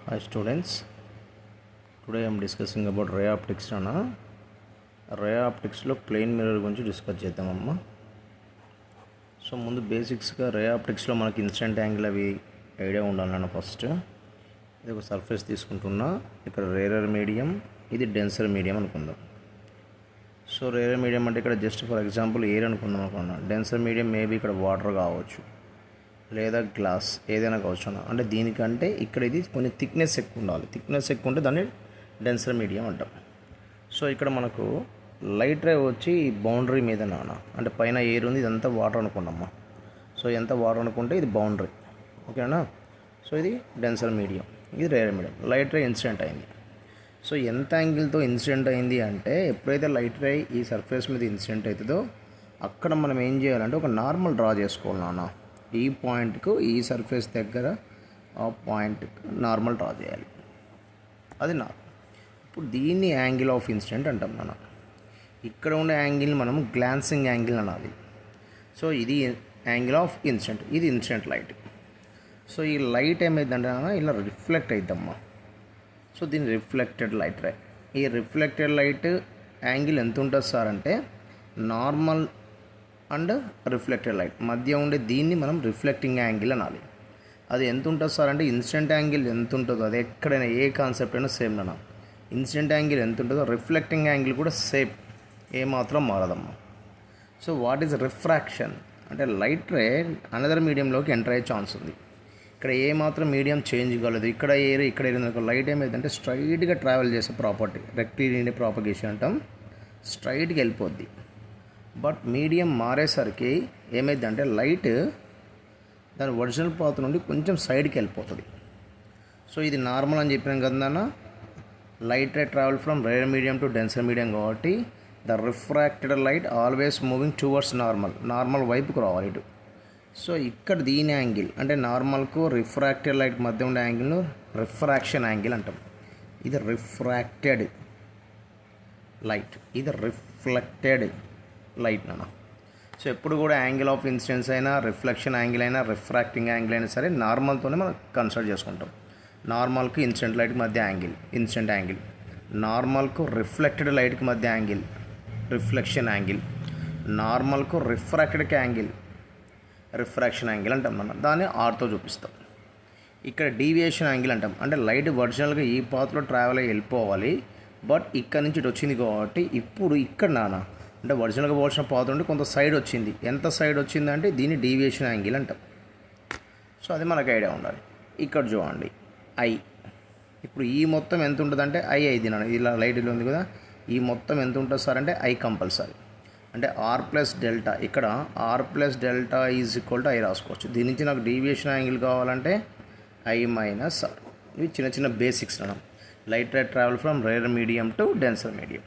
Hi students, today I am discussing about ray optics అన్న రే ఆప్టిక్స్లో plane mirror గురించి discuss చేద్దామమ్మా. So ముందు బేసిక్స్గా రే ఆప్టిక్స్లో మనకి incident angle అవి ఐడియా ఉండాలన్న. ఫస్ట్ ఇది ఒక సర్ఫేస్ తీసుకుంటున్నా, ఇక్కడ రేరర్ మీడియం, ఇది డెన్సర్ మీడియం అనుకుందాం. సో రేరర్ మీడియం అంటే ఇక్కడ జస్ట్ ఫర్ ఎగ్జాంపుల్ ఎయిర్ అనుకుందాం అనుకున్నా. డెన్సర్ మీడియం మేబీ ఇక్కడ వాటర్ కావచ్చు లేదా గ్లాస్ ఏదైనా కావచ్చు అన్న. అంటే దీనికంటే ఇక్కడ ఇది కొంచెం థిక్నెస్ ఎక్కువ ఉండాలి. థిక్నెస్ ఎక్కువ ఉంటే దాన్ని డెన్సర్ మీడియం అంటాం. సో ఇక్కడ మనకు లైట్ రే వచ్చి బౌండరీ మీద నాన్న, అంటే పైన ఎయిర్ ఉంది, ఇదంతా వాటర్ అనుకున్నామ్మా. సో ఎంత వాటర్ అనుకుంటే ఇది బౌండరీ, ఓకేనా. సో ఇది డెన్సర్ మీడియం, ఇది rare medium. Light ray incident అయింది. సో ఎంత యాంగిల్తో ఇన్సిడెంట్ అయింది అంటే, ఎప్పుడైతే లైట్ రే ఈ సర్ఫేస్ మీద ఇన్సిడెంట్ అవుతుందో అక్కడ మనం ఏం చేయాలంటే ఒక నార్మల్ డ్రా చేసుకోవాలి నాన్న. ఈ పాయింట్కు ఈ సర్ఫేస్ దగ్గర ఆ పాయింట్కి నార్మల్ డ్రా చేయాలి, అది నార్మల్. ఇప్పుడు దీన్ని యాంగిల్ ఆఫ్ ఇన్సిడెంట్ అంటాం మనం. ఇక్కడ ఉండే యాంగిల్ మనం గ్లాన్సింగ్ యాంగిల్ అనాలి. సో ఇది యాంగిల్ ఆఫ్ ఇన్సిడెంట్, ఇది ఇన్సిడెంట్ లైట్. సో ఈ లైట్ ఏమైందంటే ఇలా రిఫ్లెక్ట్ అవుద్దమ్మా. సో దీన్ని రిఫ్లెక్టెడ్ లైట్ రే. ఈ రిఫ్లెక్టెడ్ లైట్ యాంగిల్ ఎంత ఉంటుంది సార్ అంటే, నార్మల్ అండ్ రిఫ్లెక్టెడ్ లైట్ మధ్య ఉండే దీన్ని మనం రిఫ్లెక్టింగ్ యాంగిల్ అనాలి. అది ఎంత ఉంటుంది సార్ అంటే, ఇన్సిడెంట్ యాంగిల్ ఎంత ఉంటుందో అది ఎక్కడైనా ఏ కాన్సెప్ట్ అయినా సేమ్ అన్నా. ఇన్సిడెంట్ యాంగిల్ ఎంత ఉంటుందో రిఫ్లెక్టింగ్ యాంగిల్ కూడా సేమ్, ఏమాత్రం మారదమ్మా. సో వాట్ ఈజ్ రిఫ్రాక్షన్ అంటే, లైట్ రే అనదర్ మీడియంలోకి ఎంటర్ అయ్యే ఛాన్స్ ఉంది. ఇక్కడ ఏమాత్రం మీడియం చేంజ్ కాలేదు. ఇక్కడ ఏరి ఇక్కడ ఏరింది, లైట్ ఏమైందంటే స్ట్రైట్గా ట్రావెల్ చేసే ప్రాపర్టీ, రెక్టిలినియర్ ప్రాపగేషన్ అంటాం, స్ట్రైట్గా వెళ్ళిపోద్ది. బట్ మీడియం మారేసరికి ఏమైందంటే లైట్ దాని ఒరిజినల్ పాత్ నుండి కొంచెం సైడ్కి వెళ్ళిపోతుంది. సో ఇది నార్మల్ అని చెప్పినాం కదన్నా. Light ray travel from rare medium to denser medium కాబట్టి the refracted light always moving towards normal వైపుకు రావాలి ఇటు. సో ఇక్కడ దీని యాంగిల్ అంటే నార్మల్కు రిఫ్రాక్టెడ్ లైట్ మధ్య ఉండే యాంగిల్ను రిఫ్రాక్షన్ యాంగిల్ అంటాం. ఇది రిఫ్రాక్టెడ్ లైట్, ఇది రిఫ్లెక్టెడ్ లైట్ నాన్న. సో ఎప్పుడు కూడా యాంగిల్ ఆఫ్ ఇన్సిడెన్స్ అయినా, రిఫ్లెక్షన్ యాంగిల్ అయినా, రిఫ్రాక్టింగ్ యాంగిల్ అయినా సరే నార్మల్తోనే మనం కన్సిడర్ చేసుకుంటాం. నార్మల్కు ఇన్సిడెంట్ లైట్కి మధ్య యాంగిల్ ఇన్సిడెంట్ యాంగిల్, నార్మల్కు రిఫ్లెక్టెడ్ లైట్కి మధ్య యాంగిల్ రిఫ్లెక్షన్ యాంగిల్, నార్మల్కు రిఫ్రాక్టెడ్కి యాంగిల్ రిఫ్రాక్షన్ యాంగిల్ అంటాం మనం. దాన్ని ఆర్తో చూపిస్తాం. ఇక్కడ డీవియేషన్ యాంగిల్ అంటాం. అంటే లైట్ ఒరిజినల్గా ఈ పాత్లో ట్రావెల్ అయ్యి వెళ్ళిపోవాలి, బట్ ఇక్కడ నుంచి ఇటు వచ్చింది కాబట్టి ఇప్పుడు ఇక్కడ నాన్న అంటే ఒరిజినల్గా పోవాల్సిన పాత నుండి కొంత సైడ్ వచ్చింది. ఎంత సైడ్ వచ్చిందంటే దీన్ని డీవియేషన్ యాంగిల్ అంటాం. సో అది మనకు ఐడియా ఉండాలి. ఇక్కడ చూడండి ఐ, ఇప్పుడు ఈ మొత్తం ఎంత ఉంటుందంటే ఐ నాన్న. ఇలా లైట్లో ఉంది కదా, ఈ మొత్తం ఎంత ఉంటుంది సార్ అంటే ఐ కంపల్సరీ. అంటే ఆర్ ప్లస్ డెల్టా, ఇక్కడ r plus delta is equal to i రాసుకోవచ్చు. దీని నుంచి నాకు డీవియేషన్ యాంగిల్ కావాలంటే ఐ మైనస్ ఆర్. ఇవి చిన్న చిన్న బేసిక్స్ అన్నాం. Light ray travel from rare medium to denser medium.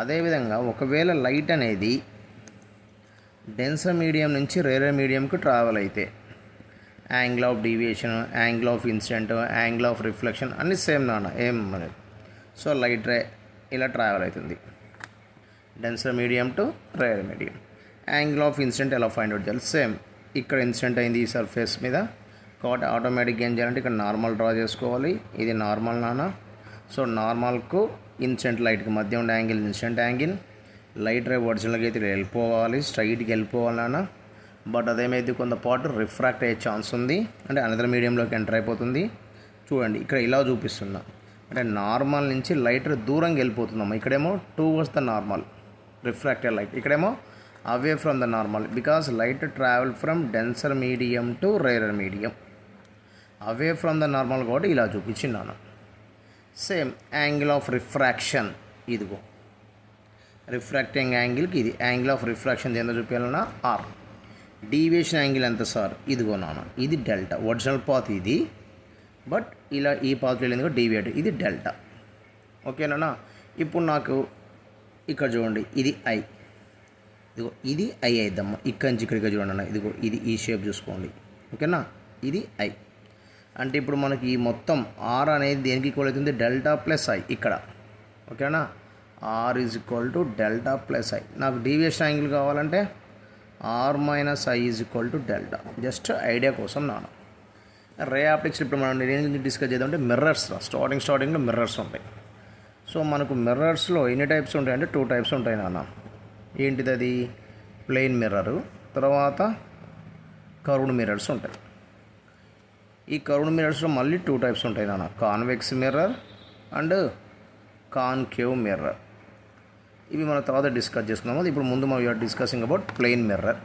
అదేవిధంగా ఒకవేళ లైట్ అనేది డెన్సర్ మీడియం నుంచి రేర్ మీడియంకు ట్రావెల్ అయితే angle of deviation, angle of incident, angle of reflection అన్నీ సేమ్ నాన్న, ఏం అనేది. సో లైట్ రే ఇలా ట్రావెల్ అవుతుంది denser medium to rare medium. Angle of incident ఎలా ఫైండ్ అవుట్ చేయాలి? సేమ్, ఇక్కడ ఇన్సిడెంట్ అయింది ఈ సర్ఫేస్ మీద కాబట్టి ఆటోమేటిక్గా ఏం చేయాలంటే ఇక్కడ నార్మల్ డ్రా చేసుకోవాలి. ఇది నార్మల్ నాన్న. సో నార్మల్కు ఇన్సిడెంట్ లైట్కి మధ్య ఉండే angle incident angle. Light ray ఒరిజినల్గా అయితే వెళ్ళిపోవాలి, స్ట్రైట్కి వెళ్ళిపోవాలి నాన్న. బట్ అదేమైతే కొంతపాటు రిఫ్రాక్ట్ అయ్యే ఛాన్స్ ఉంది, అంటే అనదర్ మీడియంలోకి ఎంటర్ అయిపోతుంది. చూడండి ఇక్కడ ఇలా చూపిస్తున్నా, అంటే నార్మల్ నుంచి లైట్ రే దూరంగా వెళ్ళిపోతుందమ్మా. ఇక్కడేమో towards the normal refracted light, ఇక్కడేమో away from the normal, because light travel from denser medium to rarer medium, away from the normal కాబట్టి ఇలా చూపించిన్నాను. సేమ్ యాంగిల్ ఆఫ్ రిఫ్రాక్షన్, ఇదిగో రిఫ్రాక్టింగ్ యాంగిల్కి ఇది యాంగిల్ ఆఫ్ రిఫ్రాక్షన్ ఎంత చూపించాలన్నా ఆర్. డీవియేషన్ యాంగిల్ ఎంత సార్? ఇదిగో నాన్న, ఇది డెల్టా. ఒరిజినల్ పాత్ ఇది, బట్ ఇలా ఈ పాత్లో వెళ్ళింది కూడా డీవియేట్, ఇది డెల్టా. ఓకేనా. ఇప్పుడు నాకు ఇక్కడ చూడండి, ఇది ఐ, ఇదిగో ఇది ఐ అయిద్దమ్మా. ఇక్కడ నుంచి ఇక్కడికి చూడండి అన్న, ఇదిగో ఇది ఈ షేప్ చూసుకోండి, ఓకేనా. ఇది ఐ అంటే ఇప్పుడు మనకి ఈ మొత్తం ఆర్ అనేది దేనికి ఈక్వల్ అవుతుంది? డెల్టా ప్లస్ ఐ ఇక్కడ, ఓకేనా. R is equal to delta plus i. నాకు డీవియేషన్ యాంగిల్ కావాలంటే r minus i is equal to delta. Just idea కోసం నాన్న. రే ఆప్టిక్స్ ఇప్పుడు మనం ఏం డిస్కస్ చేద్దాం అంటే మిర్రర్స్. స్టార్టింగ్లో మిర్రర్స్ ఉంటాయి. సో మనకు మిర్రర్స్లో ఎన్ని టైప్స్ ఉంటాయంటే 2 టైప్స్ ఉంటాయి నాన్న. ఏంటిది అది? ప్లెయిన్ మిర్రరు, తర్వాత కర్వ్డ్ మిర్రర్స్ ఉంటాయి. ఈ కర్వ్డ్ మిర్రర్స్లో మళ్ళీ 2 టైప్స్ ఉంటాయి నాన్న, convex mirror and concave mirror. ఇవి మనం తర్వాత డిస్కస్ చేసుకున్నాము. ఇప్పుడు ముందు మనం you're discussing about plane mirror.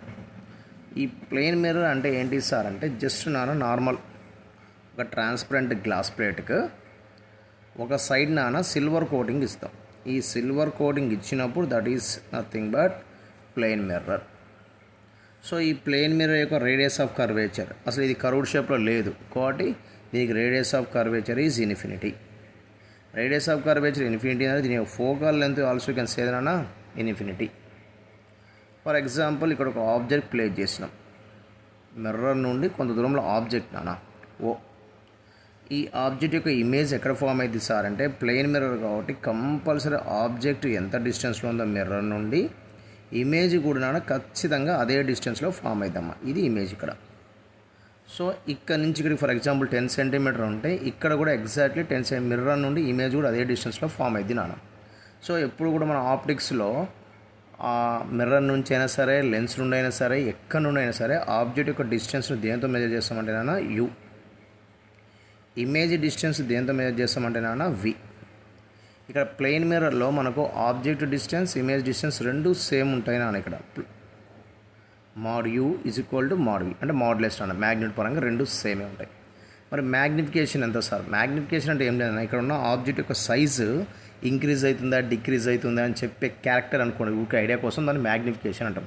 ఈ ప్లెయిన్ మిర్రర్ అంటే ఏంటి సార్ అంటే జస్ట్ నార్మల్ ఒక ట్రాన్స్పరెంట్ గ్లాస్ ప్లేట్కి ఒక సైడ్ సిల్వర్ కోటింగ్ ఇస్తాం. ఈ సిల్వర్ కోటింగ్ ఇచ్చినప్పుడు that is nothing but plane mirror. So ఈ ప్లెయిన్ మిర్రర్ యొక్క రేడియస్ ఆఫ్ కర్వేచర్, అసలు ఇది కర్వ్డ్ షేప్లో లేదు కాబట్టి దీనికి radius of curvature is infinity. Radius of curvature infinity అనేది దీని యొక్క focal length also can say that infinity. For example ఇక్కడ ఒక ఆబ్జెక్ట్ ప్లేస్ చేసినాం, మిర్రర్ నుండి కొంత దూరంలో ఆబ్జెక్ట్ ఓ. ఈ ఆబ్జెక్ట్ యొక్క ఇమేజ్ ఎక్కడ ఫామ్ అయింది సార్ అంటే ప్లెయిన్ మిర్రర్ కాబట్టి కంపల్సరీ ఆబ్జెక్ట్ ఎంత డిస్టెన్స్లో ఉందో మిర్రర్ నుండి ఇమేజ్ కూడా ఖచ్చితంగా అదే డిస్టెన్స్లో ఫామ్ అవుతామా. ఇది ఇమేజ్ ఇక్కడ. సో ఇక్కడ నుంచి ఇక్కడికి ఫర్ ఎగ్జాంపుల్ 10 సెంటీమీటర్ ఉంటే ఇక్కడ కూడా ఎగ్జాక్ట్లీ 10 మిర్రర్ నుండి ఇమేజ్ కూడా అదే డిస్టెన్స్లో ఫామ్ అయింది నాన్న. సో ఎప్పుడు కూడా మన ఆప్టిక్స్లో మిర్రర్ నుంచి అయినా సరే, లెన్స్ నుండి అయినా సరే, ఎక్కడి నుండి అయినా సరే ఆబ్జెక్ట్ యొక్క డిస్టెన్స్ను దేంతో మెజర్ చేస్తామంటే నాన్న యూ. ఇమేజ్ డిస్టెన్స్ దేంతో మెజర్ చేస్తామంటే నాన్న వి. ఇక్కడ ప్లెయిన్ మిర్రర్లో మనకు ఆబ్జెక్ట్ డిస్టెన్స్, ఇమేజ్ డిస్టెన్స్ రెండు సేమ్ ఉంటాయి నాన్న. ఇక్కడ mod u is equal to mod v అంటే మాడ్యులస్ నాన్న. మ్యాగ్నెట్ పరంగా రెండు సేమే ఉంటాయి. మరి మ్యాగ్నిఫికేషన్ ఎంత సార్? మ్యాగ్నిఫికేషన్ అంటే ఏం లేదన్నా, ఇక్కడ ఉన్న ఆబ్జెక్ట్ యొక్క సైజు ఇంక్రీజ్ అవుతుందా డిక్రీజ్ అవుతుందా అని చెప్పే క్యారెక్టర్ అనుకోండి, ఊరికే ఐడియా కోసం దాన్ని మ్యాగ్నిఫికేషన్ అంటాం.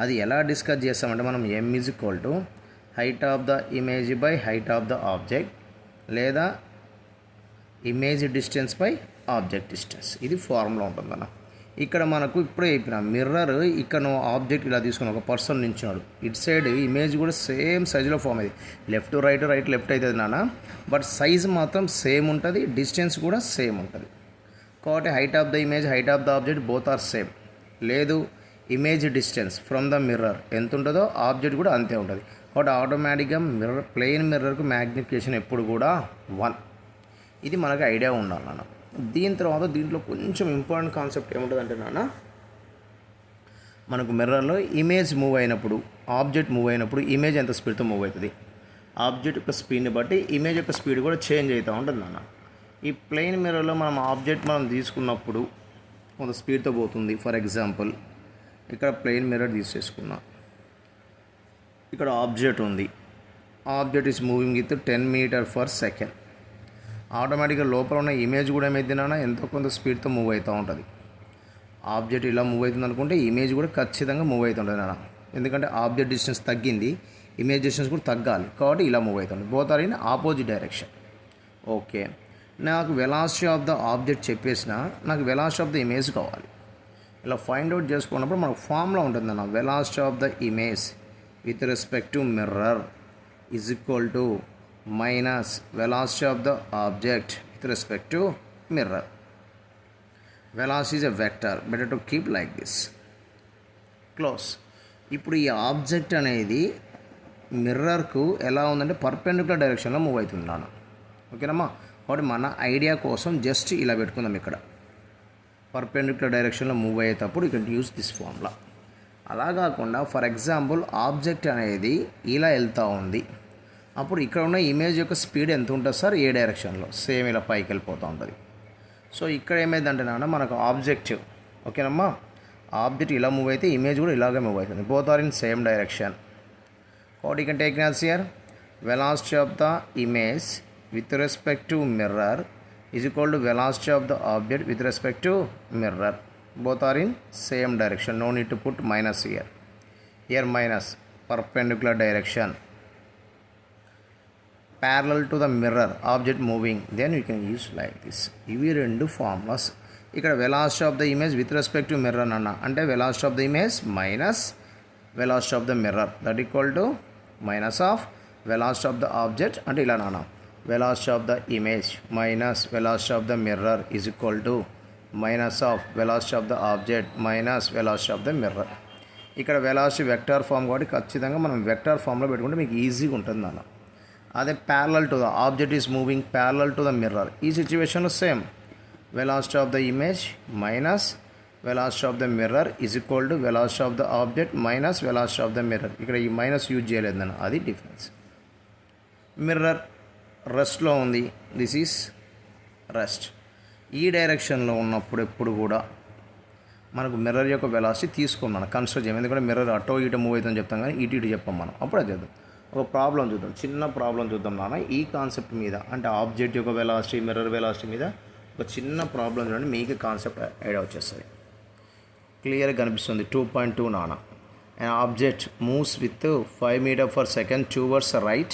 అది ఎలా డిస్కస్ చేస్తామంటే మనం m is equal to height of the image by height of the object, లేదా image distance by object distance. ఇది ఫార్ములా ఉంటుందన్న. ఇక్కడ మనకు ఇప్పుడే చెప్పిన మిర్రర్ ఇక్కడ ఆబ్జెక్ట్ ఇలా తీసుకుని ఒక పర్సన్ నించున్నాడు, ఇటు సైడ్ ఇమేజ్ కూడా సేమ్ సైజులో ఫామ్ అయ్యింది. లెఫ్ట్ రైట్ లెఫ్ట్ అవుతుంది నాన్న, బట్ సైజ్ మాత్రం సేమ్ ఉంటుంది, డిస్టెన్స్ కూడా సేమ్ ఉంటుంది. కాబట్టి height of the image, height of the object both are same. లేదు image distance from the mirror ఎంత ఉంటుందో ఆబ్జెక్ట్ కూడా అంతే ఉంటుంది. కాబట్టి ఆటోమేటిక్గా మిర్రర్ ప్లెయిన్ మిర్రర్కు మ్యాగ్నిఫికేషన్ ఎప్పుడు కూడా 1. ఇది మనకు ఐడియా ఉండాలి నాన్న. దీని తర్వాత దీంట్లో కొంచెం ఇంపార్టెంట్ కాన్సెప్ట్ ఏముంటుందంటే నాన్న, మనకు మిర్రర్లో ఇమేజ్ మూవ్ అయినప్పుడు, ఆబ్జెక్ట్ మూవ్ అయినప్పుడు ఇమేజ్ ఎంత స్పీడ్తో మూవ్ అవుతుంది, ఆబ్జెక్ట్ యొక్క స్పీడ్ని బట్టి ఇమేజ్ యొక్క స్పీడ్ కూడా చేంజ్ అవుతూ ఉంటుంది నాన్న. ఈ ప్లెయిన్ మిర్రర్లో మనం ఆబ్జెక్ట్ తీసుకున్నప్పుడు కొంత స్పీడ్తో పోతుంది. ఫర్ ఎగ్జాంపుల్ ఇక్కడ ప్లెయిన్ మిర్రర్ తీసేసుకున్నా, ఇక్కడ ఆబ్జెక్ట్ ఉంది, ఆబ్జెక్ట్ ఈస్ మూవింగ్ విత్ 10 మీటర్/సెకండ్. ఆటోమేటిక్గా లోపల ఉన్న ఇమేజ్ కూడా ఏమైందినా ఎంతో కొంత స్పీడ్తో మూవ్ అవుతూ ఉంటుంది. ఆబ్జెక్ట్ ఇలా మూవ్ అవుతుంది అనుకుంటే ఇమేజ్ కూడా ఖచ్చితంగా మూవ్ అవుతుంటుంది నాన్న. ఎందుకంటే ఆబ్జెక్ట్ డిస్టెన్స్ తగ్గింది, ఇమేజ్ డిస్టెన్స్ కూడా తగ్గాలి కాబట్టి ఇలా మూవ్ అవుతుంది. Both are in opposite direction. Okay, నాకు వెలాసిటీ ఆఫ్ ద ఆబ్జెక్ట్ చెప్పేసిన, నాకు వెలాసిటీ ఆఫ్ ద ఇమేజ్ కావాలి. ఇలా ఫైండ్ అవుట్ చేసుకున్నప్పుడు మనకు ఫార్ములా ఉంటుందన్న, velocity of the image with respect to mirror is equal to minus velocity of the object with respect to mirror. Velocity is a vector, better to keep like this close. ఇప్పుడు ఈ object అనేది మిర్రర్కు ఎలా ఉందంటే perpendicular డైరెక్షన్లో move అవుతుంది నాన్న. ఓకేనమ్మా. కాబట్టి మన ఐడియా కోసం జస్ట్ ఇలా పెట్టుకుందాం. ఇక్కడ పర్పెండిక్యులర్ డైరెక్షన్లో మూవ్ అయ్యేటప్పుడు you can use this formula. అలా కాకుండా ఫర్ ఎగ్జాంపుల్ ఆబ్జెక్ట్ అనేది ఇలా వెళ్తూ ఉంది, అప్పుడు ఇక్కడ ఉన్న ఇమేజ్ యొక్క స్పీడ్ ఎంత ఉంటుంది సార్? ఏ డైరెక్షన్లో? సేమ్ ఇలా పైకి వెళ్ళిపోతూ ఉంటుంది. సో ఇక్కడ ఏమైందంటే నాన్న మనకు ఆబ్జెక్ట్, ఓకేనమ్మా, ఆబ్జెక్ట్ ఇలా మూవ్ అయితే ఇమేజ్ కూడా ఇలాగే మూవ్ అవుతుంది. Both are in same direction. కాబట్టి you can take as here velocity of the image with respect to mirror is equal to velocity of the object with respect to mirror. Both are in same direction. No need to put minus here. Here minus perpendicular direction parallel to the mirror object moving. Then we can use like this. ఇవి రెండు formulas. ఇక్కడ velocity of the image with respect to mirror అన్న అంటే velocity of the image minus velocity of the mirror that equal to minus of velocity of the object అంటే ఇలా నాన్న. velocity of the image minus velocity of the mirror is equal to minus of velocity of the object minus velocity of the mirror. ఇక్కడ velocity vector form కాబట్టి ఖచ్చితంగా మనం vector ఫామ్లో పెట్టుకుంటే మీకు ఈజీగా ఉంటుంది నాన్న. అదే parallel to the object is moving parallel to the mirror. ఈ సిచ్యువేషన్లో same velocity of the image minus velocity of the mirror is equal to velocity of the object minus velocity of the mirror. ఇక్కడ ఈ minus use చేయలేదు నేను, అది difference. Mirror రెస్ట్లో ఉంది, this is rest. ఈ డైరెక్షన్లో ఉన్నప్పుడు ఎప్పుడు కూడా మనకు మిర్రర్ యొక్క వెలాసిటీ తీసుకున్నాను కన్సిడర్ చేయం, ఎందుకంటే మిర్రర్ అటో ఇటు మూవ్ అవుతుందని చెప్తాం కానీ ఇటు చెప్పాం మనం. అప్పుడు అది చేద్దాం. ఒక ప్రాబ్లం చూద్దాం, చిన్న ప్రాబ్లం చూద్దాం నాన్న. ఈ కాన్సెప్ట్ మీద అంటే ఆబ్జెక్ట్ యొక్క వెలాసిటీ మిర్రర్ వెలాసిటీ మీద ఒక చిన్న ప్రాబ్లం చూడండి, మీకు కాన్సెప్ట్ ఐడియా వచ్చేస్తుంది, క్లియర్గా కనిపిస్తుంది. 2.2 నాన్న. an object moves with 5 meter per second towards the right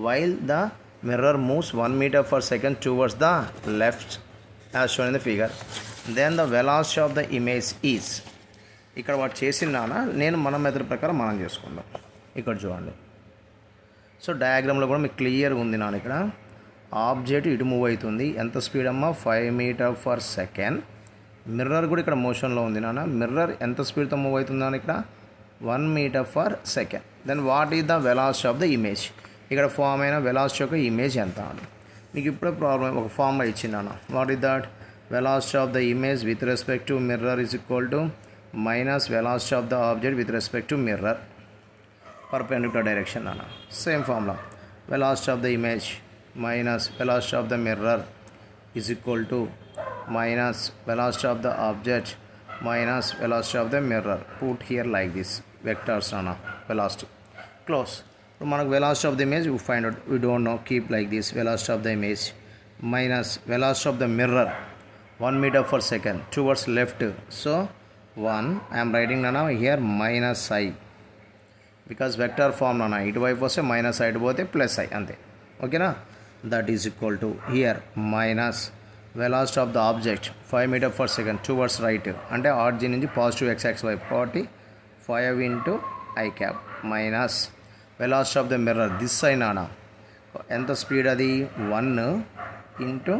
while the mirror moves 1 meter per second towards the left as shown in the figure. Then the velocity of the image is, ఇక్కడ వాడు చేసినానా నేను మన method ప్రకారం మనం చేసుకుందాం. ఇక్కడ చూడండి, so డయాగ్రామ్లో కూడా మీకు క్లియర్గా ఉంది నాన్న. ఇక్కడ ఆబ్జెక్ట్ ఇటు మూవ్ అవుతుంది, ఎంత స్పీడ్ అమ్మా 5 మీటర్ పర్ సెకండ్. మిర్రర్ కూడా ఇక్కడ మోషన్లో ఉంది నాన్న. మిర్రర్ ఎంత స్పీడ్తో మూవ్ అవుతుంది నాన్న, ఇక్కడ 1 metre per second. Then what is the velocity of the image, ఇక్కడ ఫామ్ అయిన వెలాసిటీ యొక్క ఇమేజ్ ఎంత అని మీకు ఇప్పుడే ప్రాబ్లం ఒక ఫామ్లో ఇచ్చిందన్న. What is that, velocity of the image with respect to mirror is equal to minus velocity of the object with respect to mirror perpendicular direction అన్న. Same formula, velocity of the image minus velocity of the mirror is equal to minus velocity of the object minus velocity of the mirror. Put here like this vectors on velocity. Close. So మనకు velocity of the image we find out, we don't know, keep like this, velocity of the image minus velocity of the mirror 1 meter per second towards left. So 1 I am writing now here minus I, because vector form nana ఇటువైపు వస్తే minus I పోతే plus I అంతే, ఓకేనా. That is equal to here minus velocity of the object 5 metre per second towards right, అంటే origin నుంచి positive x axis వైపు కాబట్టి 5 into i cap minus velocity of the mirror this side నానా ఎంత speed అది 1 into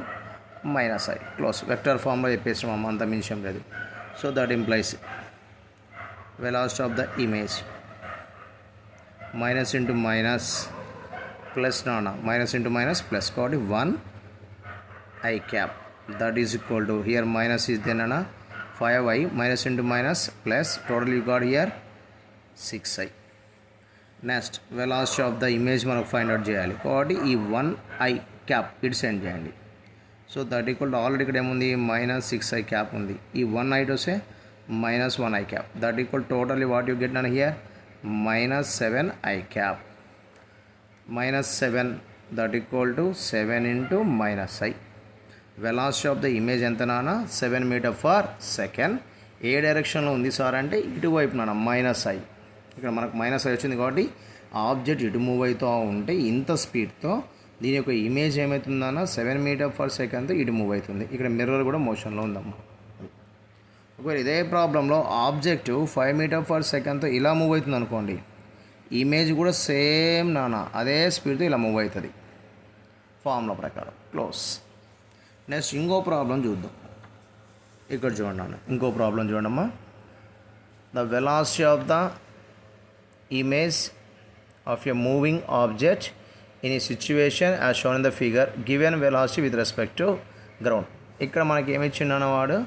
minus i. Close. Vector ఫామ్లో చెప్పేసాం అమ్మ, అంత మినిషం లేదు. So that implies velocity of the image minus into minus plus నానా మైనస్ ఇంటూ మైనస్ ప్లస్ కాబట్టి 1 I cap, that is equal to here minus is then na 5i minus into minus plus total you got here 6i. Next velocity of the image మనకు find out చేయాలి కాబట్టి ఈ 1i cap ఇటు send చేయండి. So that equal to already ఇక్కడ ఏముంది minus 6i cap ఉంది, ఈ 1i వస్తే మైనస్ 1i cap, దట్ ఈక్వల్ టోటల్లీ వాట్ యూ గెట్ అన్న here minus 7i cap minus 7, that equal to 7 into minus I. Velocity of the image ఎంత నాన్న 7 మీటర్ పర్ సెకండ్. ఏ డైరెక్షన్లో ఉంది సార్ అంటే ఇటువైపు నాన్న మైనస్ ఐ. ఇక్కడ మనకు మైనస్ ఐ వచ్చింది కాబట్టి ఆబ్జెక్ట్ ఇటు మూవ్ అవుతూ ఉంటే ఇంత స్పీడ్తో దీని యొక్క ఇమేజ్ ఏమవుతుందన్న 7 మీటర్ పర్ సెకండ్తో ఇటు మూవ్ అవుతుంది. ఇక్కడ మిర్రర్ కూడా మోషన్లో ఉందమ్మా. ఒకవేళ ఇదే ప్రాబ్లంలో ఆబ్జెక్ట్ 5 మీటర్ పర్ సెకండ్తో ఇలా మూవ్ అవుతుంది అనుకోండి, ఇమేజ్ కూడా సేమ్ నాన్న అదే స్పీడ్తో ఇలా మూవ్ అవుతుంది ఫార్ములా ప్రకారం. క్లోజ్. నెక్స్ట్ ఇంకో ప్రాబ్లం చూద్దాం. ఇక్కడ చూడండి అన్న, ఇంకో ప్రాబ్లం చూడమ్మా. The velocity of the image of a moving object in ఈ situation as shown in the figure given velocity with respect to ground. ఇక్కడ మనకి ఏమి ఇచ్చిండు అన్న వాడు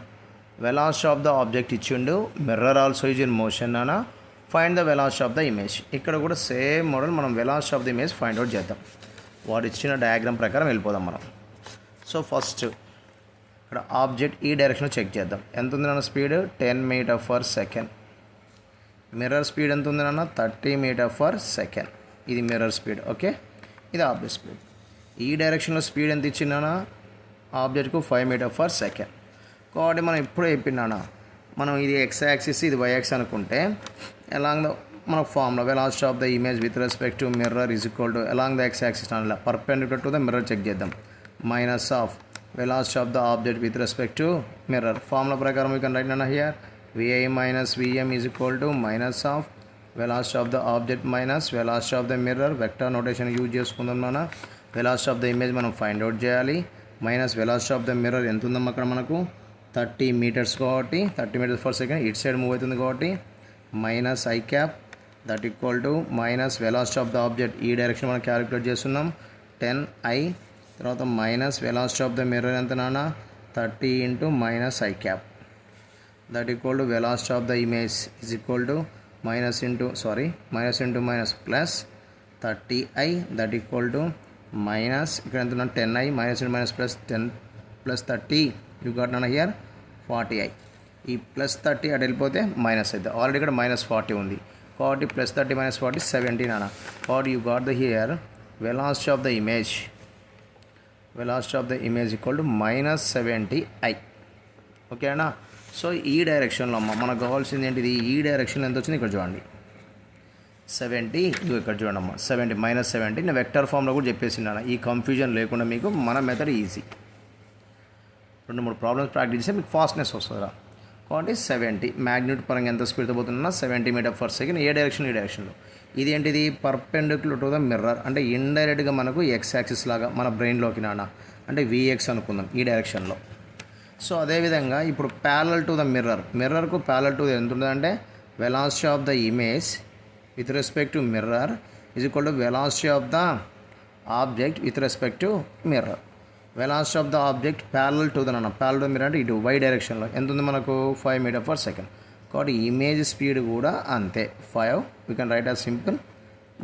వెలాసిటీ ఆఫ్ ద ఆబ్జెక్ట్ ఇచ్చిండు, mirror also is in motion అన్న, find the velocity of the image. ఇక్కడ కూడా సేమ్ మోడల్ మనం velocity of the image find out చేద్దాం. వాడు ఇచ్చిన డయాగ్రామ్ ప్రకారం వెళ్ళిపోదాం మనం. సో ఫస్ట్ ఇక్కడ ఆబ్జెక్ట్ ఈ డైరెక్షన్లో చెక్ చేద్దాం. ఎంత ఉంది నాన్న speed 10 metre per second. Mirror speed ఎంత ఉంది నాన్న 30 మీటర్ పర్ సెకండ్. ఇది మిర్రర్ స్పీడ్, ఓకే. ఇది ఆబ్జెక్ట్ స్పీడ్. ఈ డైరెక్షన్లో స్పీడ్ ఎంత ఇచ్చిందానా ఆబ్జెక్ట్కు 5 మీటర్ పర్ సెకండ్. కాబట్టి మనం ఇప్పుడే చెప్పినానా మనం ఇది ఎక్స్ యాక్సిస్ ఇది వై యాక్సిస్ అనుకుంటే అలాంగ్ ద మన formula velocity of the image with respect to mirror is equal to along the x axis అలా perpendicular to the mirror check చేద్దాం. Minus of velocity of the object with respect to mirror. Formula ప్రకారం you can write అన్న here v i minus v m is equal to minus of velocity of the object minus velocity of the mirror. Vector notation use చేసుకుందాం నాన్న. Velocity of the image మనం find out చేయాలి, minus velocity of the mirror ఎంత ఉందమ్మా అక్కడ మనకు 30 metres కాబట్టి 30 metres per second ఇటు సైడ్ మూవ్ అవుతుంది కాబట్టి minus I cap that equal to minus velocity of the object ఈ డైరెక్షన్ మనం క్యాలిక్యులేట్ చేస్తున్నాం 10i, తర్వాత minus velocity of the mirror ఎంత నాన్న 30 into minus I cap, that equal to velocity of the image is equal to minus into minus plus 30i, that equal to minus ఇక్కడ ఎంత 10i minus into minus plus 10 plus 30 you got నాన్న here 40i. ఈ plus 30 అటు వెళ్ళిపోతే minus అవుతుంది, already ఇక్కడ minus 40 ఉంది కాబట్టి ప్లస్ 30 మైనస్ 40 70 నాన్న, కాబట్టి you got the here velocity of the image equal to minus 70i. ఓకేనా. సో ఈ డైరెక్షన్లో అమ్మ మనకు కావాల్సింది ఏంటిది, ఈ డైరెక్షన్లో ఎంత వచ్చింది ఇక్కడ చూడండి 70, ఇక్కడ చూడండి అమ్మ 70 మైనస్ 70. నేను వెక్టర్ ఫామ్లో కూడా చెప్పేసినాను, ఈ కన్ఫ్యూజన్ లేకుండా మీకు మన మెథడ్ ఈజీ. 2-3 ప్రాబ్లమ్స్ ప్రాక్టీస్ చేస్తే మీకు ఫాస్ట్నెస్ వస్తుందా. కాబట్టి 70 మ్యాగ్నిట్యూడ్ పరంగా ఎంత స్పీడ్తో పోతున్నా 70 మీటర్ పర్ సెకండ్, ఏ డైరెక్షన్ ఈ డైరెక్షన్లో. ఇది ఏంటిది పర్పెండిక్యులర్ టు ద మిర్రర్, అంటే ఇండైరెక్ట్గా మనకు ఎక్స్ యాక్సిస్ లాగా మన బ్రెయిన్లోకి నాన్న అంటే విఎక్స్ అనుకుందాం ఈ డైరెక్షన్లో. సో అదేవిధంగా ఇప్పుడు ప్యారలల్ టు ద మిర్రర్కు ప్యారలల్ టు ఎంత ఉంటుందంటే velocity of the image with respect to mirror is equal to velocity of the object with respect to mirror. Velocity of the object parallel to the parallel to mirror అంటే ఇటు y డైరెక్షన్లో ఎంత ఉంది మనకు 5 metre per second. కాబట్టి image speed కూడా అంతే 5. We can write as simple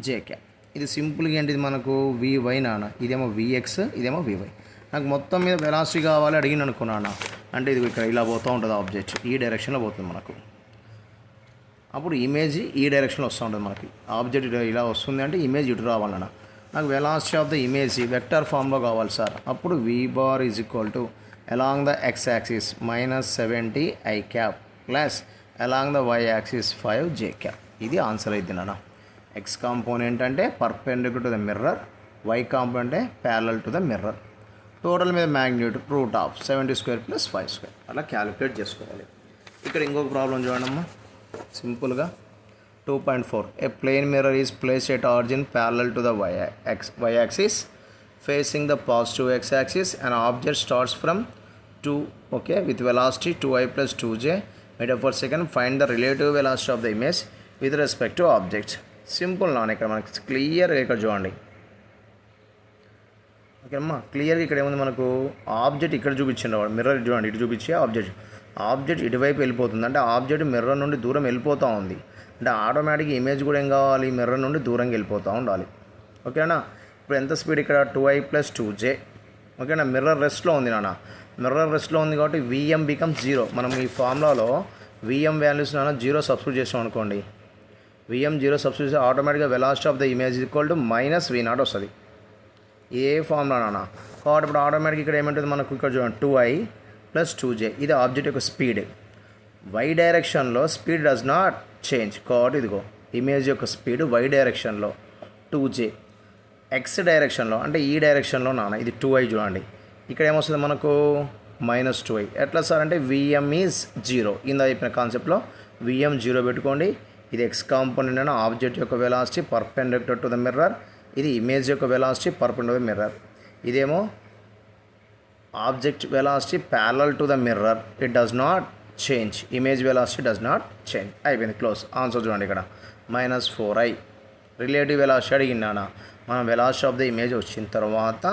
j k. ఇది సింపుల్గా ఏంటిది మనకు వివై నాన్న, ఇదేమో విఎక్స్ ఇదేమో వివై. నాకు మొత్తం మీద వెలాసిటీ కావాలి అడిగిన అనుకున్నాను అంటే ఇది ఇక్కడ ఇలా పోతూ ఉంటుంది ఆబ్జెక్ట్ ఈ డైరెక్షన్లో పోతుంది మనకు. అప్పుడు ఇమేజ్ ఈ డైరెక్షన్లో వస్తూ ఉంటుంది మనకి, ఆబ్జెక్ట్ ఇలా వస్తుంది అంటే ఇమేజ్ ఇటు రావాలన్న. నాకు velocity of the image vector ఫామ్లో కావాలి సార్, అప్పుడు v bar is equal to along the x axis minus 70 i cap plus along the y axis 5 j cap. ఇది ఆన్సర్ అయితే నాన్న. ఎక్స్ కాంపోనెంట్ అంటే perpendicular to the mirror, y component అంటే parallel to the mirror. Total మీద magnitude √70² + 5² అలా calculate చేసుకోవాలి. ఇక్కడ ఇంకొక ప్రాబ్లం చూడమ్మా సింపుల్గా 2.4. A plane mirror is placed at origin parallel to the y axis facing the positive x axis and object starts from 2 okay with velocity 2i + 2j metre per second. Find the relative velocity of the image with respect to objects. Simple నాన్న, ఇక్కడ మనకి క్లియర్గా ఇక్కడ చూడండి ఓకేమ్మా. క్లియర్గా ఇక్కడ ఏముంది మనకు ఆబ్జెక్ట్ ఇక్కడ చూపించండి, మిర్రర్ చూడండి ఇటు చూపించే ఆబ్జెక్ట్ ఇటువైపు వెళ్ళిపోతుంది అంటే ఆబ్జెక్ట్ మిర్రర్ నుండి దూరం వెళ్ళిపోతూ ఉంది అంటే ఆటోమేటిక్గా ఇమేజ్ కూడా ఏం కావాలి మిర్రర్ నుండి దూరంగా వెళ్ళిపోతూ ఉండాలి. ఓకేనా. ఇప్పుడు ఎంత స్పీడ్ ఇక్కడ 2i + 2j ఓకేనా. మిర్రర్ రెస్ట్లో ఉంది నాన్న, మిర్రర్ రెస్ట్లో ఉంది కాబట్టి విఎం బికమ్స్ 0. మనం ఈ ఫార్ములాలో విఎం వాల్యూస్ నాన్న 0 సబ్స్టిట్యూట్ చేసాం అనుకోండి, విఎం 0 సబ్స్టిట్యూట్ చేస్తే ఆటోమేటిక్గా velocity of the image equal to -v0 వస్తుంది ఏ ఫార్ములా నాన్న. కాబట్టి ఇప్పుడు ఆటోమేటిక్ ఇక్కడ ఏమంటుంది మనకు ఇక్కడ చూడండి 2i + 2j ఇది ఆబ్జెక్ట్ యొక్క స్పీడ్. వై డైరెక్షన్లో స్పీడ్ డస్ నాట్ చేంజ్ కాబట్టి ఇదిగో ఇమేజ్ యొక్క స్పీడ్ వై డైరెక్షన్లో 2j, ఎక్స్ డైరెక్షన్లో అంటే ఈ డైరెక్షన్లో నాన్న ఇది 2i చూడండి. ఇక్కడ ఏమొస్తుంది మనకు -2i. ఎట్లా సార్ అంటే విఎం ఈజ్ 0 ఇందా చెప్పిన కాన్సెప్ట్లో విఎం 0 పెట్టుకోండి. ఇది ఎక్స్ కాంపోనెంట్ అయిన ఆబ్జెక్ట్ యొక్క velocity perpendicular to the mirror, ఇది ఇమేజ్ యొక్క velocity perpendicular to the mirror. ఇదేమో object velocity parallel to the mirror, it does not change, image velocity does not change. అయిపోయింది క్లోజ్. ఆన్సర్ చూడండి ఇక్కడ -4i. Relative velocity అడిగినానా, మనం velocity of the image వచ్చిన తర్వాత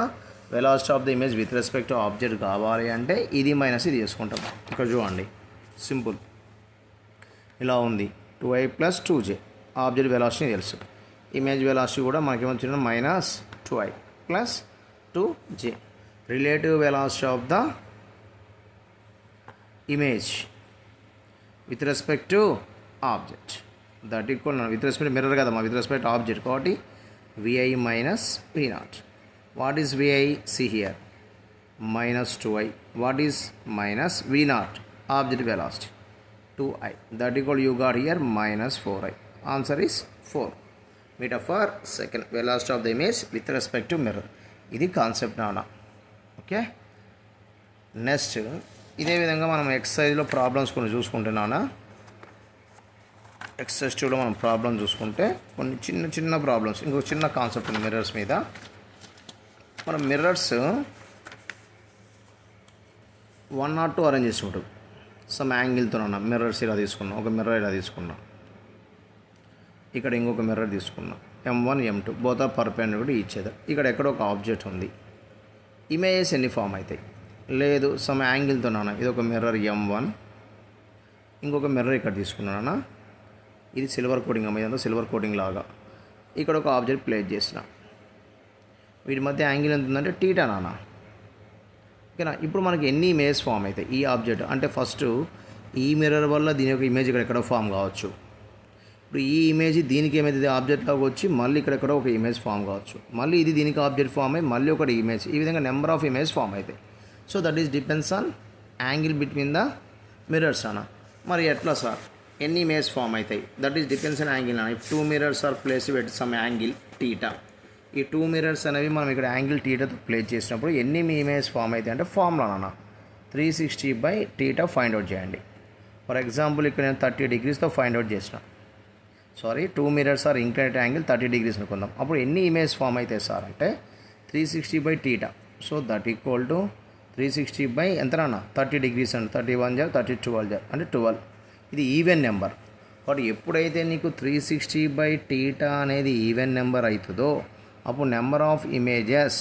velocity of the image with respect to object కావాలి అంటే ఇది minus ఇది చేసుకుంటాం. ఇక్కడ చూడండి సింపుల్ ఇలా ఉంది 2i + 2j ఆబ్జెక్ట్ వెలాసిటీ తెలుసు, ఇమేజ్ వెలాసిటీ కూడా మనకేమొచ్చిన -2i + 2j. Relative velocity of the image with respect to object that equal with respect mirror కదమ్మా, విత్ రెస్పెక్ట్ ఆబ్జెక్ట్ కాబట్టి vi - v0. What is vi? see here -2i. What is -v0? Object velocity 2i that equal you got here -4i. Answer is 4 metre per second velocity of the image with respect to mirror. ఇది concept నాన్న. Okay. Next ఇదే విధంగా మనం ఎక్సర్సైజ్లో problems కొన్ని చూసుకుంటున్నానా. Exercise 2లో మనం problem చూసుకుంటే కొన్ని చిన్న ప్రాబ్లమ్స్, ఇంకొక చిన్న కాన్సెప్ట్ ఉంది మిర్రర్స్ మీద. మనం మిర్రర్స్ 1 or 2 అరేంజ్ చేసుకుంటాం సమ్ యాంగిల్తో ఉన్నాం. మిర్రర్స్ ఇలా తీసుకున్నాం, ఒక మిర్రర్ ఇలా తీసుకున్నాం, ఇక్కడ ఇంకొక మిర్రర్ తీసుకున్నా, M1 M2 both are perpendicular each other. ఇక్కడ ఎక్కడో ఒక ఆబ్జెక్ట్ ఉంది, ఇమేజెస్ ఎన్ని ఫామ్ అవుతాయి? లేదు, సమ్ యాంగిల్తో నాన్న. ఇది ఒక మిర్రర్ M1, ఇంకొక మిర్రర్ ఇక్కడ తీసుకున్నానా, ఇది సిల్వర్ కోటింగ్ అమ్మ, ఇదంతా సిల్వర్ కోటింగ్ లాగా. ఇక్కడ ఒక ఆబ్జెక్ట్ ప్లేస్ చేసిన, వీటి మధ్య యాంగిల్ ఎంత ఉందంటే θ నాన్న. ఓకేనా? ఇప్పుడు మనకి ఎన్ని ఇమేజ్ ఫామ్ అవుతాయి ఈ ఆబ్జెక్ట్ అంటే, ఫస్ట్ ఈ మిర్రర్ వల్ల దీని యొక్క ఇమేజ్ ఇక్కడ ఎక్కడో ఫామ్ కావచ్చు. ఇప్పుడు ఈ ఇమేజ్ దీనికి ఏమైతే ఆబ్జెక్ట్ లాగా వచ్చి మళ్ళీ ఇక్కడెక్కడో ఒక ఇమేజ్ ఫామ్ కావచ్చు, మళ్ళీ ఇది దీనికి ఆబ్జెక్ట్ ఫామ్ అయ్యి మళ్ళీ ఒకటి ఇమేజ్, ఈ విధంగా నెంబర్ ఆఫ్ ఇమేజ్ ఫామ్ అవుతాయి. So that is depends on angle between the mirrors అన్న. మరి ఎట్లా సార్ ఎన్ని ఇమేజ్ ఫామ్ అవుతాయి? That is depends on angle అన్న. If 2 mirrors are place with some angle θ, ఈ 2 mirrors అనేవి మనం ఇక్కడ యాంగిల్ θతో ప్లేస్ చేసినప్పుడు ఎన్ని ఇమేజ్ ఫామ్ అవుతాయి అంటే ఫార్ములా అన్న 360/θ ఫైండ్ అవుట్ చేయండి. ఫర్ ఎగ్జాంపుల్ ఇక్కడ నేను 30 degreesతో ఫైండ్ అవుట్ చేసిన, 2 mirrors are inclined angle 30 degrees అనుకుందాం. అప్పుడు ఎన్ని ఇమేజ్ ఫామ్ అవుతాయి సార్ అంటే 360/θ. సో దట్ ఈక్వల్ టు 360 ఎంతనా 30 degrees అండి, 31 జా 32 అంటే 12. ఇది ఈవెన్ నెంబర్. బట్ ఎప్పుడైతే నీకు 360/θ అనేది ఈవెన్ నెంబర్ అవుతుందో అప్పుడు నెంబర్ ఆఫ్ ఇమేజెస్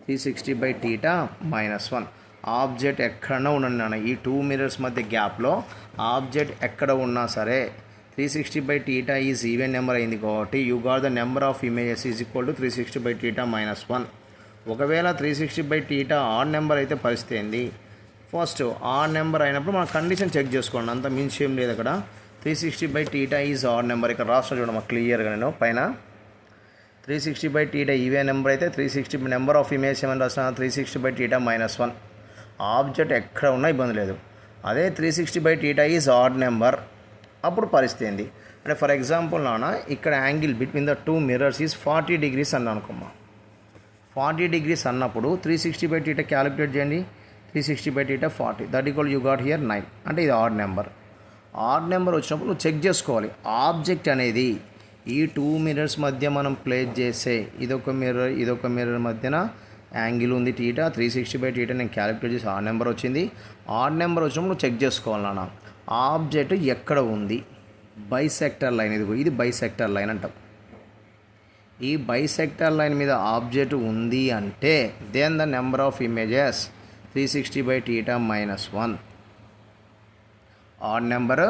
360/θ -1. ఆబ్జెక్ట్ ఎక్కడన్నా ఉన్నాను, ఈ 2 mirrors మధ్య గ్యాప్లో ఆబ్జెక్ట్ ఎక్కడ ఉన్నా సరే 360/θ ఈజ్ ఈవెన్ నెంబర్ అయింది కాబట్టి you got the number of images is equal to 360/θ -1. ఒకవేళ 360/θ ఆడ్ నెంబర్ అయితే పరిస్థితి ఏంది? ఫస్ట్ ఆడ్ నెంబర్ అయినప్పుడు మన కండిషన్ చెక్ చేసుకోండి, అంత మించి ఏం లేదు. అక్కడ 360/θ ఈజ్ ఆడ్ నెంబర్. ఇక్కడ రాష్ట్రం చూడమ్మా క్లియర్గా, నేను పైన 360/θ ఈవెన్ నెంబర్ అయితే 360 నెంబర్ ఆఫ్ ఇమేజ్ ఏమైనా రాసిన 360/θ -1. ఆబ్జెక్ట్ ఎక్కడ ఉన్నా ఇబ్బంది లేదు. అదే 360/θ ఈజ్ ఆడ్ నెంబర్, అప్పుడు పరిస్థితి ఏంది అంటే, ఫర్ ఎగ్జాంపుల్ నాన్న ఇక్కడ angle between the 2 mirrors is 40 degrees అన్న అనుకోమ్మా. 40 degrees అన్నప్పుడు 360/θ క్యాలిక్యులేట్ చేయండి. 360/θ 40, that equal you got here 9. అంటే ఇది ఆడ్ నెంబర్. ఆడ్ నెంబర్ వచ్చినప్పుడు నువ్వు చెక్ చేసుకోవాలి ఆబ్జెక్ట్ అనేది ఈ 2 mirrors మధ్య మనం ప్లేస్ చేసే ఇదొక మిర్రర్ మధ్యన యాంగిల్ ఉంది θ, 360/θ నేను క్యాలిక్యులేట్ చేసి ఆడ్ నెంబర్ వచ్చింది. ఆడ్ నెంబర్ వచ్చినప్పుడు నువ్వు చెక్ చేసుకోవాలి నాన్న ఆబ్జెక్ట్ ఎక్కడ ఉంది. బైసెక్టర్ లైన్, ఇది బైసెక్టర్ లైన్ అంటాం. ఈ బైసెక్టర్ లైన్ మీద ఆబ్జెక్ట్ ఉంది అంటే then the number of images 360/θ -1. Odd number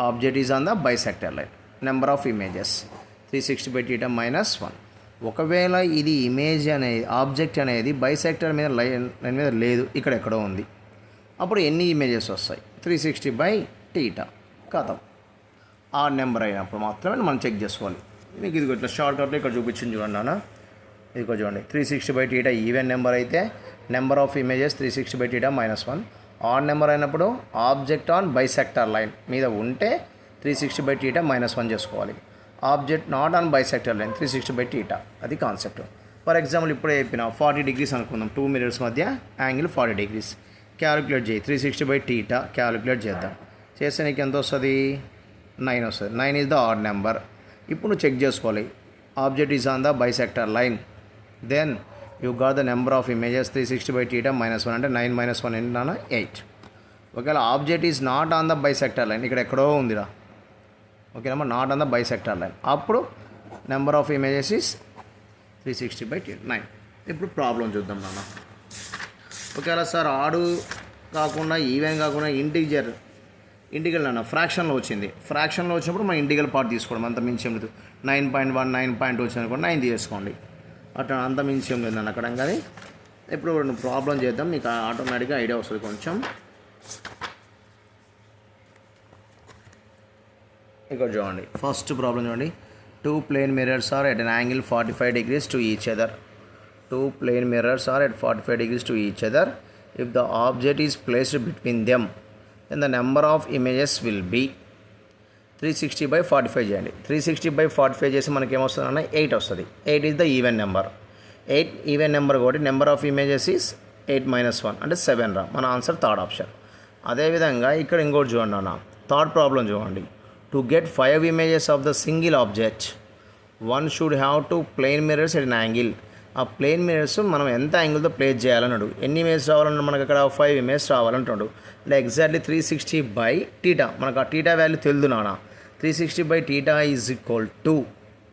object is on the bisector line, number of images 360/θ -1. ఒకవేళ ఇది ఇమేజ్ అనేది ఆబ్జెక్ట్ అనేది బైసెక్టర్ మీద లైన్ మీద లేదు, ఇక్కడ ఎక్కడో ఉంది, అప్పుడు ఎన్ని ఇమేజెస్ వస్తాయి? 360/θ. కథం ఆడ్ నెంబర్ అయినప్పుడు మాత్రమే మనం చెక్ చేసుకోవాలి. మీకు ఇది ఇట్లా షార్ట్కట్లో ఇక్కడ చూపించింది చూడండి అన్న, ఇది చూడండి. 360/θ ఈవెన్ నెంబర్ అయితే number of images 360/θ -1. Odd number అయినప్పుడు ఆబ్జెక్ట్ ఆన్ బైసెక్టర్ లైన్ మీద ఉంటే 360/θ -1 చేసుకోవాలి. Object not on bisector line 360/θ, అది కాన్సెప్ట్. ఫర్ ఎగ్జాంపుల్ ఇప్పుడే చెప్పిన 40 degrees అనుకుందాం, 2 mirrors మధ్య యాంగిల్ 40 degrees. క్యాలిక్యులేట్ చేయి 360/θ క్యాలిక్యులేట్ చేద్దాం. చేస్తే నీకు ఎంత వస్తుంది? 9 వస్తుంది. 9 ఈజ్ ద ఆడ్ నెంబర్. ఇప్పుడు నువ్వు చెక్ చేసుకోవాలి object is on the bisector line, then you got the number of images 360/θ -1 అంటే 9 - 1 ఏంటన్నా 8. ఒకవేళ object is not on the bisector line, ఇక్కడ ఎక్కడో ఉందిరా, ఓకేనమ్మా, not on the bisector line, అప్పుడు నెంబర్ ఆఫ్ ఇమేజెస్ ఈజ్ 360/θ 9. ఇప్పుడు ప్రాబ్లం చూద్దాం నాన్న. ఒకవేళ సార్ ఆడు కాకుండా ఈవెన్ కాకుండా ఇంటిగ్రల్ అన్న ఫ్రాక్షన్లో వచ్చింది. ఫ్రాక్షన్లో వచ్చినప్పుడు మనం ఇంటిగ్రల్ పార్ట్ తీసుకోవడం, అంత మించి ఏం లేదు. 9.1 9.2 వచ్చింది అనుకోండి 9 తీసుకోండి, అట్లా అంత మించి ఏం లేదు అక్కడ. కానీ ఇప్పుడు నువ్వు ప్రాబ్లం చేద్దాం, నీకు ఆటోమేటిక్గా ఐడియా వస్తుంది కొంచెం. ఇక్కడ చూడండి ఫస్ట్ ప్రాబ్లం చూడండి. 2 plane mirrors are at an angle 45 degrees to each other. 2 plane mirrors are at 45 degrees to each other. If the object is placed between them, then the number of images will be 360/45 చేయండి. 360/45 చేసి మనకి ఏమొస్తుందన్న 8 వస్తుంది. 8 is the even number. 8 even number కాబట్టి number of images is 8 - 1 అంటే 7 రా. మన answer third option. అదేవిధంగా ఇక్కడ ఇంకోటి చూడండి అన్న, థర్డ్ ప్రాబ్లం చూడండి. To get 5 images of the single object, one should have 2 plane mirrors at an angle ఆ ప్లేన్ మిరర్స్ మనం ఎంత యాంగిల్తో ప్లేస్ చేయాలన్నాడు. ఎన్ని ఇమేజ్ రావాలన్నాడు మనకు అక్కడ 5 ఇమేజ్ రావాలంటున్నాడు. అంటే ఎగ్జాక్ట్లీ 360/θ. మనకు ఆ θ వాల్యూ తెలుదు నాన్న. 360/θ ఈజ్ ఈక్వల్ టు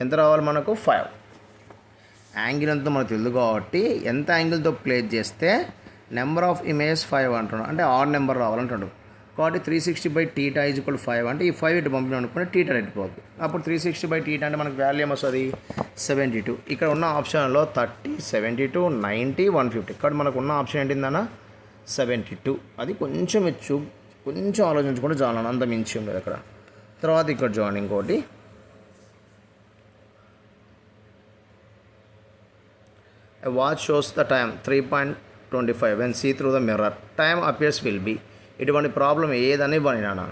ఎంత రావాలి మనకు 5. యాంగిల్ అంతా మనకు తెలుదు కాబట్టి ఎంత యాంగిల్తో ప్లేస్ చేస్తే నెంబర్ ఆఫ్ ఇమేజ్ 5 అంటున్నాడు. అంటే ఆడ్ నెంబర్ రావాలంటాడు. కాబట్టి 360/θ ఈజ్ ఈక్వల్ 5 అంటే ఈ 5 ఇటు పంపిణీ అనుకుంటే θ ఎట్టిపోతుంది. అప్పుడు 360/θ అంటే మనకు వాల్యూ ఏమొస్తుంది 72. ఇక్కడ ఉన్న ఆప్షన్లో 30, 72, 90, 150. ఇక్కడ మనకు ఉన్న ఆప్షన్ ఏంటిందన్న 72. అది కొంచెం కొంచెం ఆలోచించుకుంటే చాలా అంత మించి ఉండదు అక్కడ. తర్వాత ఇక్కడ చూడండి ఇంకోటి, a watch shows the time 3.25 when see through the mirror. Time appears will be. ఇటువంటి ప్రాబ్లం ఏదని ఇవ్వని నాన్న.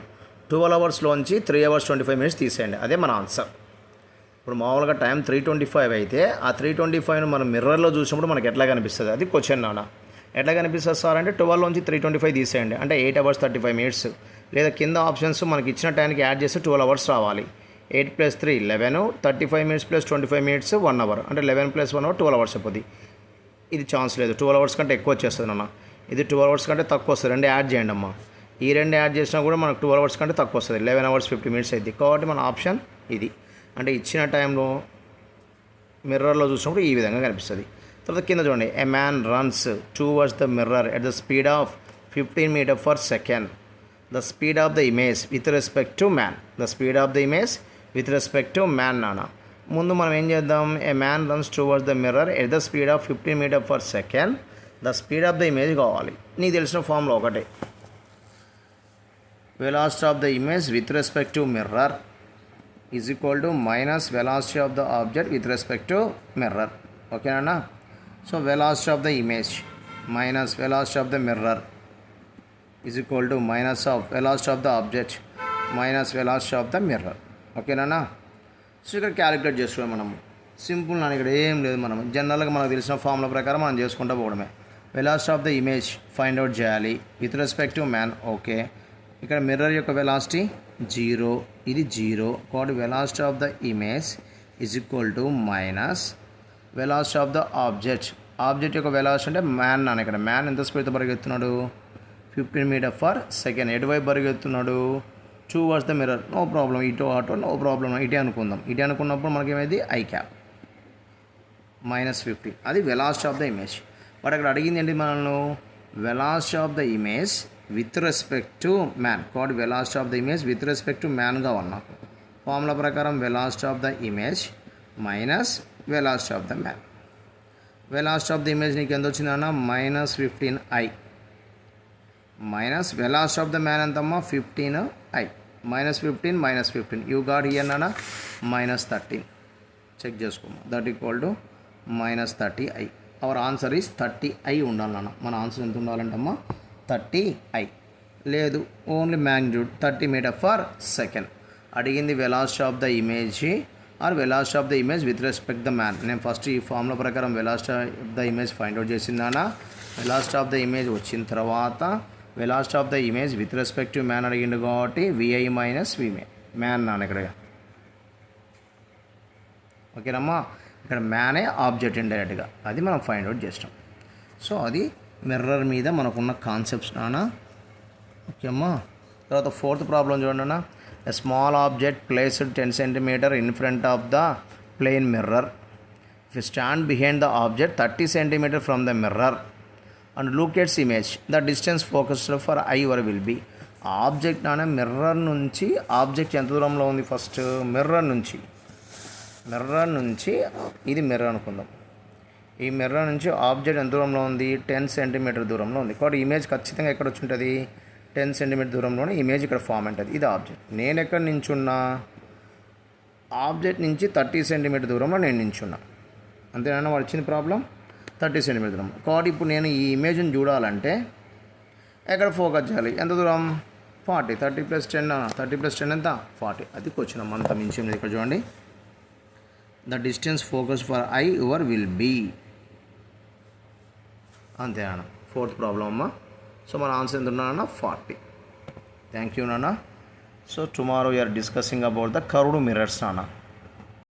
12 అవర్స్లోంచి 3 hours 25 minutes తీసేయండి. అదే మన ఆన్సర్. ఇప్పుడు మామూలుగా టైం 3:25 అయితే ఆ 3:25ను మనం మిర్రర్లో చూసినప్పుడు మనకి ఎట్లా కనిపిస్తుంది, అది క్వశ్చన్ నాన్న. ఎట్లా కనిపిస్తుంది సార్ అంటే 12 3:25 తీసేయండి అంటే 8 hours 35 minutes. లేదా కింద ఆప్షన్స్ మనకి ఇచ్చిన టైంకి యాడ్ చేస్తే 12 hours రావాలి. 8 + 3 11, 35 minutes + 25 minutes 1 hour అంటే 11 + 1 hour 12 hours అయిపోద్ది. ఇది ఛాన్స్ లేదు, 12 hours కంటే ఎక్కువ వచ్చేస్తుంది అన్న. ఇది 12 hours కంటే తక్కువ వస్తుంది. 2 యాడ్ చేయండి అమ్మా. ఈ 2 యాడ్ చేసినా కూడా మనకు 12 hours కంటే తక్కువ వస్తుంది. 11 hours 50 minutes అయింది. కాబట్టి మన ఆప్షన్ ఇది. అంటే ఇచ్చిన టైంలో మిర్రర్లో చూసినప్పుడు ఈ విధంగా కనిపిస్తుంది. తర్వాత కింద చూడండి, a man runs towards the mirror at the speed of 15 meters/second. The speed of the image with respect to man. The speed of the image with respect to man నాన్న. ముందు మనం ఏం చేద్దాం, ఏ man runs towards the mirror at the speed of 15 meters/second. The speed of the image కావాలి. నీకు తెలిసిన formula ఒకటే, velocity of the image with respect to mirror is equal to minus velocity of the object with respect to mirror. ఓకేనా? So velocity of the image minus velocity of the mirror is equal to minus of velocity of the object minus velocity of the mirror. ఓకేనా? So ఇక్కడ calculate చేసుకోవాలి మనము. Simple నాన్న, ఇక్కడ ఏం లేదు. మనం జనరల్గా మనకు తెలిసిన ఫార్ములా ప్రకారం మనం చేసుకుంటూ పోవడమే. Velocity of the image find out చేయాలి with respect to man. Okay, ఇక్కడ మిర్రర్ యొక్క వెలాసిటీ 0, ఇది 0. కాబట్టి velocity of the image is equal to minus velocity of the object. Object యొక్క వెలాసిటీ అంటే మ్యాన్ నాన్న. ఇక్కడ మ్యాన్ ఎంత స్పీడ్తో పరిగెత్తున్నాడు 15 meters/second. ఎటువైపు పరిగెత్తున్నాడు towards the mirror. No problem, ఇటో అటో నో ప్రాబ్లం. ఇటే అనుకుందాం. ఇటే అనుకున్నప్పుడు మనకి ఏమైంది ఐ క్యాప్ -15. అది velocity of the image. But అక్కడ అడిగింది ఏంటి మనల్ని, velocity of the image with respect to man. కాబట్టి velocity of the image with respect to man కావాలి నాకు. ఫార్ములా ప్రకారం velocity of the image minus velocity of the man. Velocity of the image నీకు ఎంత వచ్చిందన్న -15i minus velocity of the man ఎంతమ్మా 15i. -15 -15 you got here నాన్న -13. Check చేసుకోమా. That equal to -30i. Our answer is 30i ఉండాలి నాన్న. మన answer ఎంత ఉండాలంటమ్మా 30i. లేదు, ఓన్లీ మ్యాగ్నిట్యూడ్ 30 meters/second. అడిగింది velocity of the image or velocity of the image with respect the man. నేను first ఈ ఫార్ములా ప్రకారం velocity of the image find out చేసిందానా. వెలాసిటీ ఆఫ్ ద ఇమేజ్ వచ్చిన తర్వాత velocity of the image with respect to man అడిగిండు కాబట్టి VI - V man నాన్న ఇక్కడ. ఓకేనమ్మా, ఇక్కడ మ్యానే ఆబ్జెక్ట్ ఇండైరెక్ట్గా, అది మనం ఫైండ్ అవుట్ చేస్తాం. సో అది మిర్రర్ మీద మనకున్న కాన్సెప్ట్స్ నాన్న. ఓకే అమ్మా. తర్వాత 4th ప్రాబ్లం చూడండి అన్న. A small object placed 10 centimeters in front of the plane mirror. If you stand behind the object 30 centimeters from the mirror and look at its image, the distance focused for I your will be. Object నాన్న mirror నుంచి object ఎంత దూరంలో ఉంది, first mirror నుంచి ఇది mirror అనుకుందాం. ఈ mirror నుంచి ఆబ్జెక్ట్ ఎంత దూరంలో ఉంది 10 centimeters దూరంలో ఉంది. కాబట్టి ఇమేజ్ ఖచ్చితంగా ఎక్కడ వచ్చి ఉంటుంది 10 centimeters దూరంలోనే ఇమేజ్ ఇక్కడ ఫామ్ ఉంటుంది. ఇది ఆబ్జెక్ట్. నేను ఎక్కడ నించున్నా, ఆబ్జెక్ట్ నుంచి 30 centimeters దూరంలో నేను నించున్నా. అంతేనా వాడు వచ్చింది ప్రాబ్లం 30 centimeters దూరం. కాబట్టి ఇప్పుడు నేను ఈ ఇమేజ్ని చూడాలంటే ఎక్కడ ఫోకస్ చేయాలి, ఎంత దూరం 40. 30 + 10 ఎంత 40. అది క్వశ్చన్ అంత మించి ఉంది. ఇక్కడ చూడండి, the distance focus for I your will be. అంతే అన్న 4th ప్రాబ్లం అమ్మ. సో మన ఆన్సర్ ఎంత ఉన్నానన్న 40. థ్యాంక్ యూ నాన్న. So tomorrow we are discussing about the curved mirrors నాన్న.